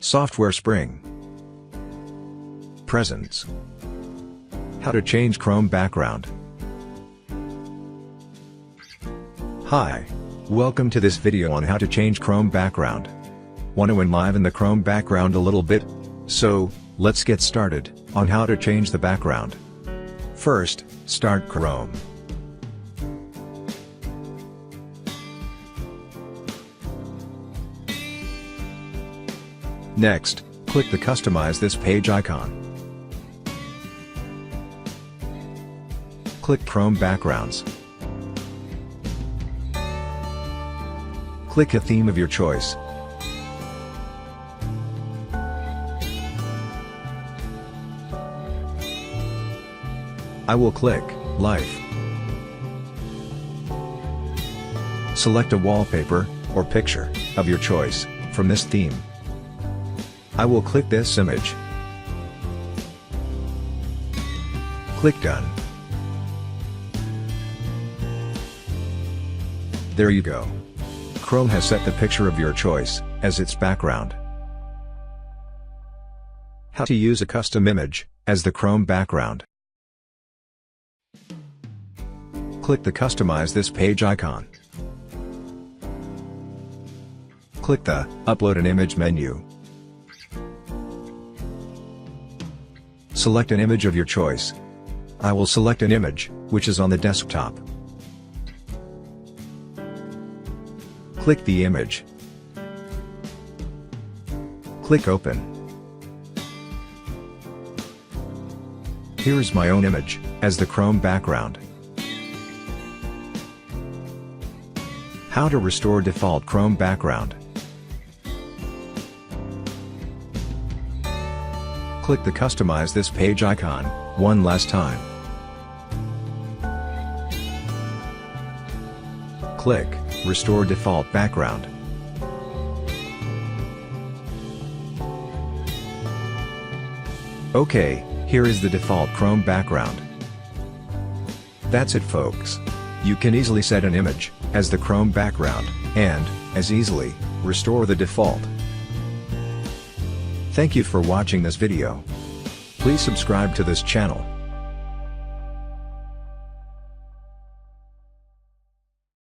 Software Spring. Presents. How to change Chrome background. Hi. Welcome to this video on how to change Chrome background. Want to enliven the Chrome background a little bit? So, let's get started on how to change the background. First, start Chrome. Next, click the Customize this page icon. Click Chrome Backgrounds. Click a theme of your choice. I will click Life. Select a wallpaper or picture of your choice from this theme. I will click this image. Click Done. There you go. Chrome has set the picture of your choice as its background. How to use a custom image as the Chrome background. Click the Customize this page icon. Click the Upload an Image menu. Select an image of your choice. I will select an image, which is on the desktop. Click the image. Click Open. Here is my own image, as the Chrome background. How to restore default Chrome background. Click the Customize this page icon one last time. Click Restore Default Background. OK, here is the default Chrome background. That's it, folks. You can easily set an image as the Chrome background, and, as easily, restore the default. Thank you for watching this video. Please subscribe to this channel.